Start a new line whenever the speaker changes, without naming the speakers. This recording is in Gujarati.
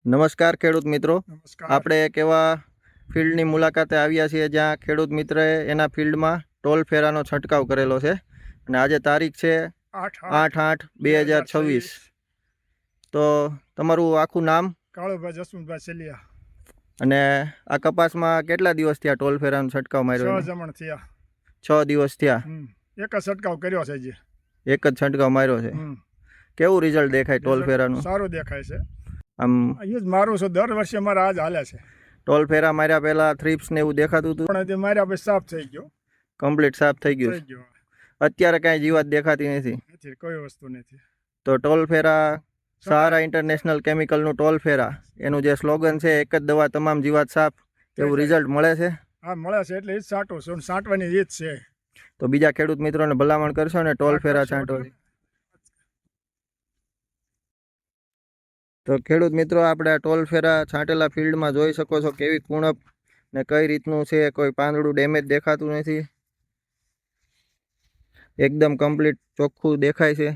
નમસ્કાર ખેડૂત મિત્રો,
નમસ્કાર.
આપણે એક એવા ફિલ્ડની મુલાકાતે આવ્યા છીએ જ્યાં ખેડૂત મિત્રએ એના ફિલ્ડમાં ટોલ ફેરાનો છંટકાવ કરેલો છે અને આજે તારીખ છે 8/8/2026. તો તમારું આખું નામ
કાળુભાઈ જસવંતભાઈ સેલિયા.
અને આ કપાસમાં કેટલા દિવસ થયા ટોલ ફેરાનો છંટકાવ માર્યો?
6 જમણ થયા.
6 દિવસ થયા.
એક જ છંટકાવ કર્યો છે જે.
એક જ છંટકાવ માર્યો છે. કેવું રિઝલ્ટ દેખાય ટોલ ફેરાનું?
સારું દેખાય છે.
આમ
અહીં જ મારું છે, દર વર્ષે મારા આજ હાલે છે.
ટોલ ફેરા માર્યા પહેલા થ્રીપ્સ ને એવું દેખાતું હતું,
પણ તે માર્યા પછી સાફ થઈ ગયો.
કમ્પ્લીટ સાફ થઈ ગયું.
થઈ ગયો.
અત્યારે કાંઈ જીવાત દેખાતી નથી.
નથી, કોઈ વસ્તુ નથી.
તો ટોલ ફેરા સહારા ઇન્ટરનેશનલ કેમિકલનું ટોલ ફેરા, એનું જે સ્લોગન છે એક જ દવા તમામ જીવાત સાફ, એવું રિઝલ્ટ મળે છે.
હા, મળે છે, એટલે એ જ છાંટું છું. છાંટવાની એ જ છે.
તો બીજા ખેડૂત મિત્રોને ભલામણ કરશો ને ટોલ ફેરા છાંટો. તો ખેડૂત મિત્રો, આપણે આ ટોલ ફેરા છાંટેલા ફિલ્ડમાં જોઈ શકો છો કેવી કુણપ ને કઈ રીતનું છે. કોઈ પાંદડું ડેમેજ દેખાતું નથી, એકદમ કમ્પ્લીટ ચોખ્ખું દેખાય છે.